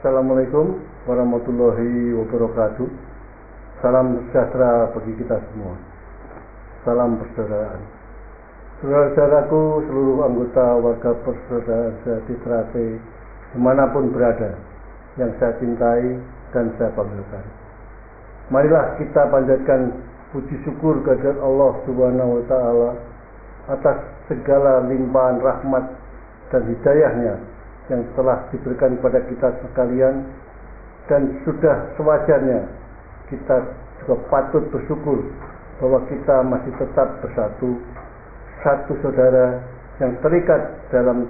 Assalamualaikum warahmatullahi wabarakatuh. Salam sejahtera bagi kita semua. Salam persaudaraan. Saudara-saudaraku, seluruh anggota warga persaudaraan sejati Trate dimanapun berada, yang saya cintai dan saya banggakan. Marilah kita panjatkan puji syukur kehadirat Allah Subhanahu wa Ta'ala atas segala limpahan rahmat dan hidayahnya yang telah diberikan kepada kita sekalian, dan sudah sewajarnya kita juga patut bersyukur bahwa kita masih tetap bersatu, satu saudara yang terikat dalam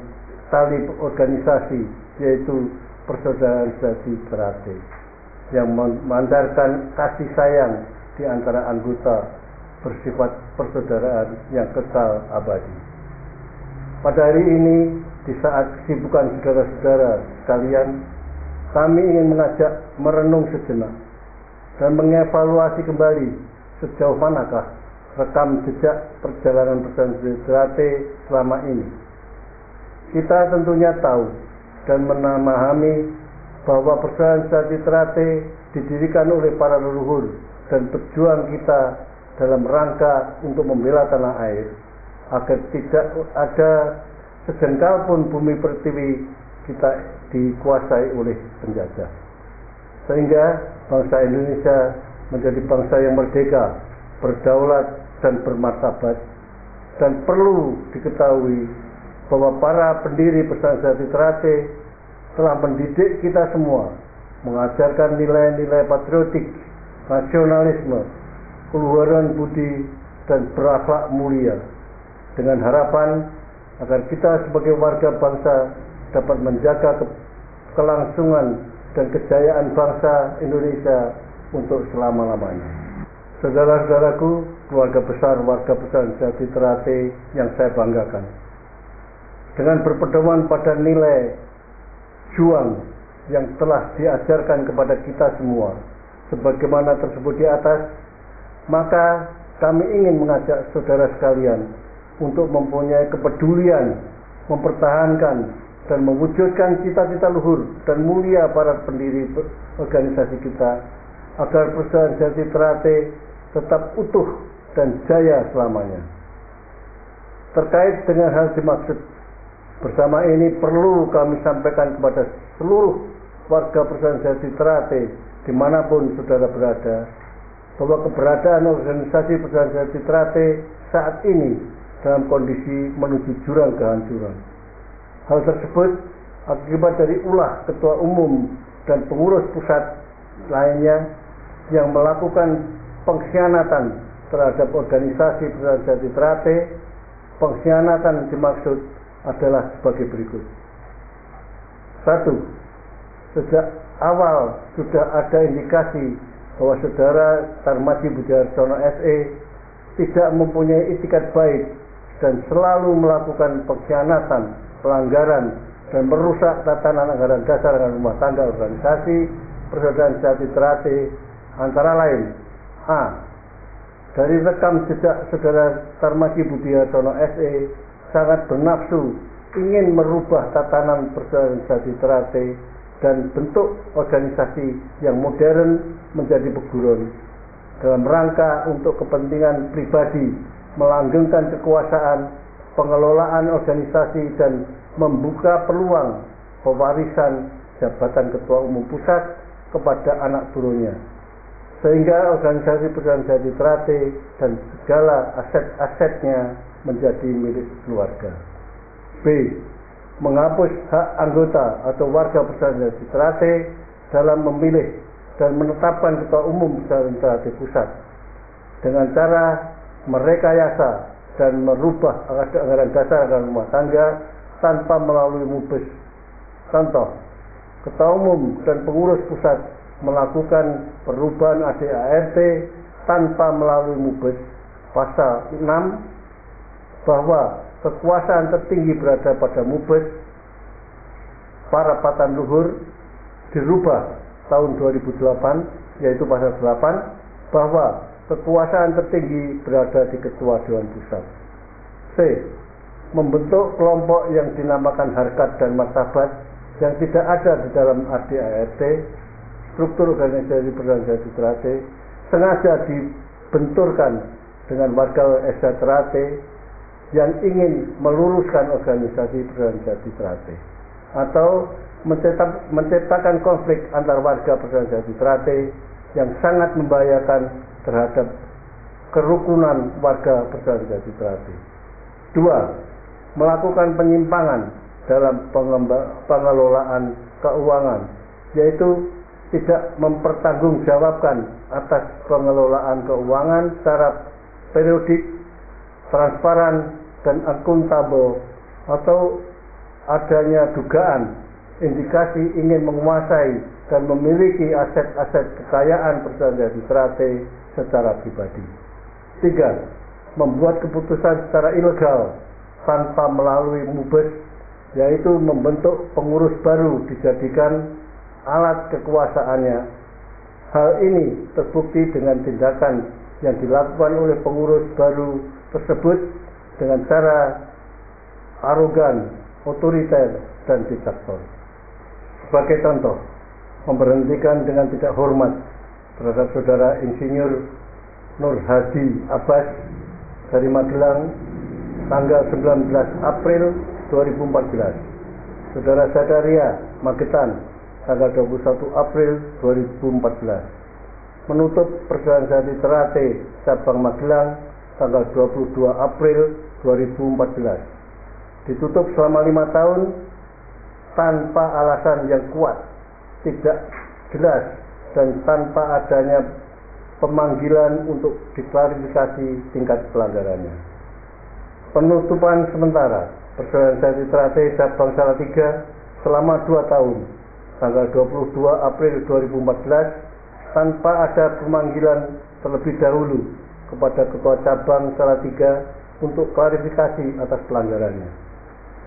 tali organisasi, yaitu Persaudaraan Sejati Trate, yang memandarkan kasih sayang di antara anggota bersifat persaudaraan yang kekal abadi. Pada hari ini, di saat kesibukan saudara-saudara sekalian, kami ingin mengajak merenung sejenak dan mengevaluasi kembali sejauh manakah rekam jejak perjalanan Persaudaraan Trate selama ini. Kita tentunya tahu dan memahami bahwa Persaudaraan Sejati Trate didirikan oleh para leluhur dan pejuang kita dalam rangka untuk membela tanah air, agar tidak ada sejengkal pun bumi pertiwi kita dikuasai oleh penjajah, sehingga bangsa Indonesia menjadi bangsa yang merdeka, berdaulat dan bermartabat. Dan perlu diketahui bahwa para pendiri Persaudaraan Sejati Trate telah mendidik kita semua, mengajarkan nilai-nilai patriotik, nasionalisme, keluhuran budi dan berakhlak mulia, dengan harapan agar kita sebagai warga bangsa dapat menjaga kelangsungan dan kejayaan bangsa Indonesia untuk selama-lamanya. Saudara-saudaraku, keluarga besar warga Persaudaraan Sejati Trate yang saya banggakan, dengan berpedoman pada nilai juang yang telah diajarkan kepada kita semua sebagaimana tersebut di atas, maka kami ingin mengajak saudara sekalian untuk mempunyai kepedulian, mempertahankan dan mewujudkan cita-cita luhur dan mulia para pendiri organisasi kita, agar Persaudaraan Sejati Trate tetap utuh dan jaya selamanya. Terkait dengan hal dimaksud bersama ini, perlu kami sampaikan kepada seluruh warga Persaudaraan Sejati Trate dimanapun saudara berada, bahwa keberadaan organisasi Persaudaraan Sejati Trate saat ini dalam kondisi menuju jurang kehancuran. Hal tersebut akibat dari ulah ketua umum dan pengurus pusat lainnya yang melakukan pengkhianatan terhadap organisasi Persaudaraan Sejati Trate. Pengkhianatan dimaksud adalah sebagai berikut. 1. Sejak awal sudah ada indikasi bahwa saudara Tarmadji Budiarsono SE tidak mempunyai itikat baik dan selalu melakukan pengkhianatan, pelanggaran, dan merusak tatanan anggaran dasar dan rumah tangga organisasi Persaudaraan Sejati Trate, antara lain: A. Dari rekam jejak saudara Tarmadji Budiarsono SE sangat bernafsu ingin merubah tatanan Persaudaraan Sejati Trate dan bentuk organisasi yang modern menjadi peguron, dalam rangka untuk kepentingan pribadi, melanggengkan kekuasaan, pengelolaan organisasi, dan membuka peluang pewarisan jabatan ketua umum pusat kepada anak turunnya, sehingga organisasi Persaudaraan Sejati Trate dan segala aset-asetnya menjadi milik keluarga. B. Menghapus hak anggota atau warga Persaudaraan Sejati Trate dalam memilih dan menetapkan ketua umum Persaudaraan Trate pusat dengan cara merekayasa dan merubah anggaran dasar dan rumah tangga tanpa melalui mubes. Contoh, ketua umum dan pengurus pusat melakukan perubahan ADART tanpa melalui mubes. Pasal 6, bahwa kekuasaan tertinggi berada pada mubes para patan luhur, dirubah tahun 2008, yaitu pasal 8, bahwa kekuasaan tertinggi berada di Ketua Dewan Pusat. C. Membentuk kelompok yang dinamakan Harkat dan Martabat yang tidak ada di dalam ADART, struktur organisasi persaudaraan Trate, sengaja dibenturkan dengan warga SH Trate yang ingin meluruskan organisasi persaudaraan Trate, atau menciptakan konflik antar warga persaudaraan Trate yang sangat membahayakan terhadap kerukunan warga persaudaraan Trate. 2. Melakukan penyimpangan dalam pengelolaan keuangan, yaitu tidak mempertanggungjawabkan atas pengelolaan keuangan secara periodik, transparan, dan akuntabel, atau adanya dugaan indikasi ingin menguasai dan memiliki aset-aset kekayaan persaudaraan Trate secara pribadi. 3. Membuat keputusan secara ilegal tanpa melalui mubes, yaitu membentuk pengurus baru dijadikan alat kekuasaannya. Hal ini terbukti dengan tindakan yang dilakukan oleh pengurus baru tersebut dengan cara arogan, otoriter, dan diktator. Sebagai contoh, memberhentikan dengan tidak hormat terhadap saudara Insinyur Nur Hadi Abbas dari Magelang tanggal 19 April 2014, saudara Zakaria Magetan tanggal 21 April 2014, menutup persaudaraan Trate cabang Magelang tanggal 22 April 2014, ditutup selama 5 tahun tanpa alasan yang kuat, tidak jelas, dan tanpa adanya pemanggilan untuk diklarifikasi tingkat pelanggarannya. Penutupan sementara persaudaraan Trate cabang Salatiga selama 2 tahun tanggal 22 April 2014 tanpa ada pemanggilan terlebih dahulu kepada Ketua Cabang Salatiga untuk klarifikasi atas pelanggarannya.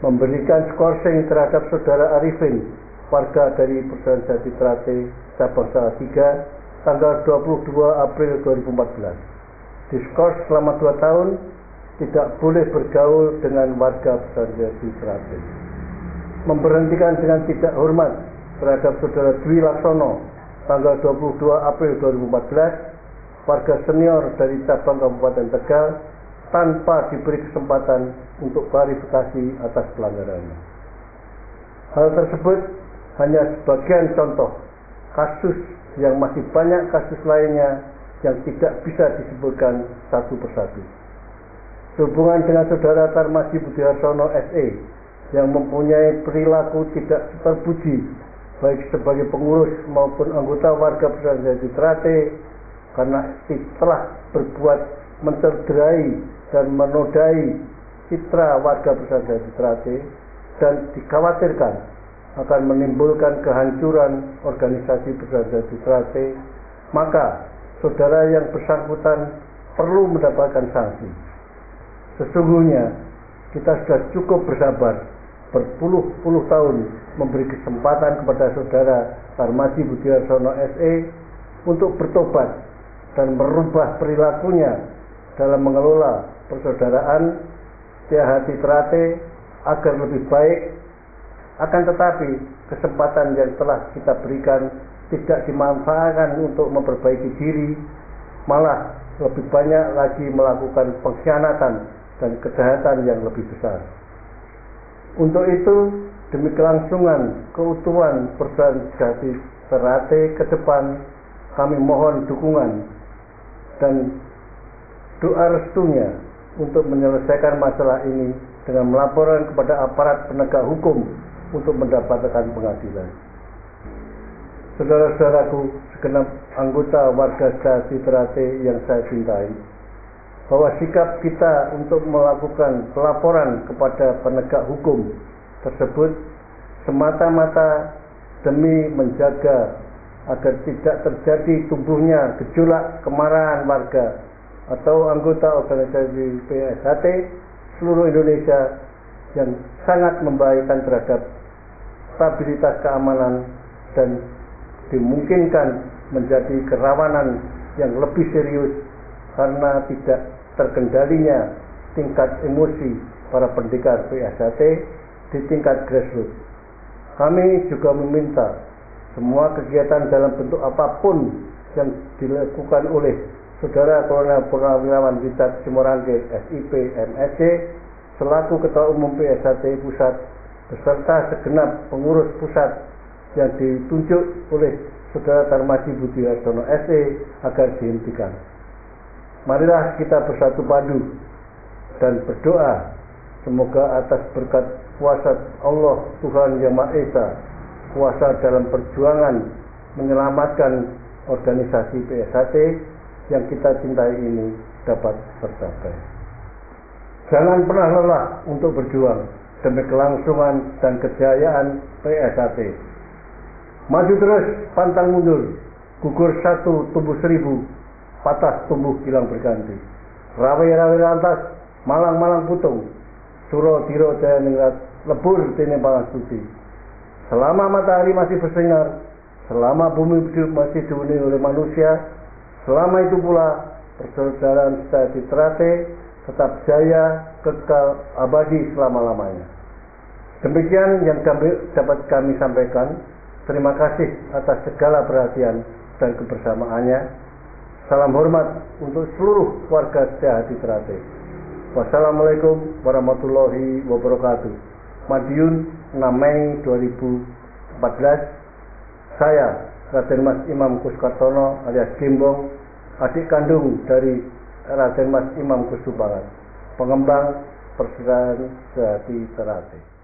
Memberikan skorsing terhadap saudara Arifin, warga dari persaudaraan Trate cabang Salatiga tanggal 22 April 2014. Diskors selama 2 tahun tidak boleh bergaul dengan warga persaudaraan Trate. Memberhentikan dengan tidak hormat terhadap saudara Dwi Laksono tanggal 22 April 2014, warga senior dari cabang Kabupaten Tegal, tanpa diberi kesempatan untuk klarifikasi atas pelanggarannya. Hal tersebut hanya sebagian contoh kasus yang masih banyak kasus lainnya yang tidak bisa disebutkan satu persatu. Sehubungan dengan saudara Tarmaji Budiharsono SE yang mempunyai perilaku tidak terpuji baik sebagai pengurus maupun anggota warga persaudaraan Trate, karena telah berbuat mencederai dan menodai citra warga persaudaraan Trate dan dikhawatirkan akan menimbulkan kehancuran organisasi persaudaraan Trate, maka saudara yang bersangkutan perlu mendapatkan sanksi. Sesungguhnya kita sudah cukup bersabar berpuluh-puluh tahun memberi kesempatan kepada saudara Tarmaji Budiharsono SE untuk bertobat dan merubah perilakunya dalam mengelola persaudaraan Hati Trate agar lebih baik. Akan tetapi kesempatan yang telah kita berikan tidak dimanfaatkan untuk memperbaiki diri, malah lebih banyak lagi melakukan pengkhianatan dan kejahatan yang lebih besar. Untuk itu, demi kelangsungan keutuhan persaudaraan Trate ke depan, kami mohon dukungan dan doa restunya untuk menyelesaikan masalah ini dengan melaporkan kepada aparat penegak hukum untuk mendapatkan pengadilan. Saudara-saudaraku, segenap anggota warga Hati Trate yang saya cintai, bahwa sikap kita untuk melakukan pelaporan kepada penegak hukum tersebut semata-mata demi menjaga agar tidak terjadi tumbuhnya gejolak kemarahan warga atau anggota organisasi PSHT seluruh Indonesia yang sangat membahayakan terhadap stabilitas keamanan dan dimungkinkan menjadi kerawanan yang lebih serius karena tidak terkendalinya tingkat emosi para pendekar PSHT di tingkat grassroots. Kami juga meminta semua kegiatan dalam bentuk apapun yang dilakukan oleh Saudara Kolonel Purnawirawan Richard Simorangge, SIP, MSc, selaku Ketua Umum PSHT Pusat, beserta segenap pengurus pusat yang ditunjuk oleh Saudara Tarmadi Budi Hartono SE agar dihentikan. Marilah kita bersatu padu dan berdoa semoga atas berkat kuasa Allah Tuhan Yang Maha Esa, kuasa dalam perjuangan menyelamatkan organisasi PSHT yang kita cintai ini dapat tercapai. Jangan pernah lelah untuk berjuang demi kelangsungan dan kejayaan PSHT. Maju terus, pantang mundur, gugur satu tumbuh seribu, patah tumbuh hilang berganti. Rawe-rawe lantas, malang-malang putung, suro tiro jaya ningrat, lebur tini palas putih. Selama matahari masih bersinar, selama bumi masih dihuni oleh manusia, selama itu pula persaudaraan kita di Ternate tetap jaya, kekal, abadi selama-lamanya. Demikian yang dapat kami sampaikan. Terima kasih atas segala perhatian dan kebersamaannya. Salam hormat untuk seluruh warga setia hati Ternate. Wassalamualaikum warahmatullahi wabarakatuh. Madiun 6 Mei 2014. Saya Raden Mas Imam Kuskartono alias Gimbong, adik kandung dari Raden Mas Imam Kusubarat, pengembang persaudaraan sehati Ternate.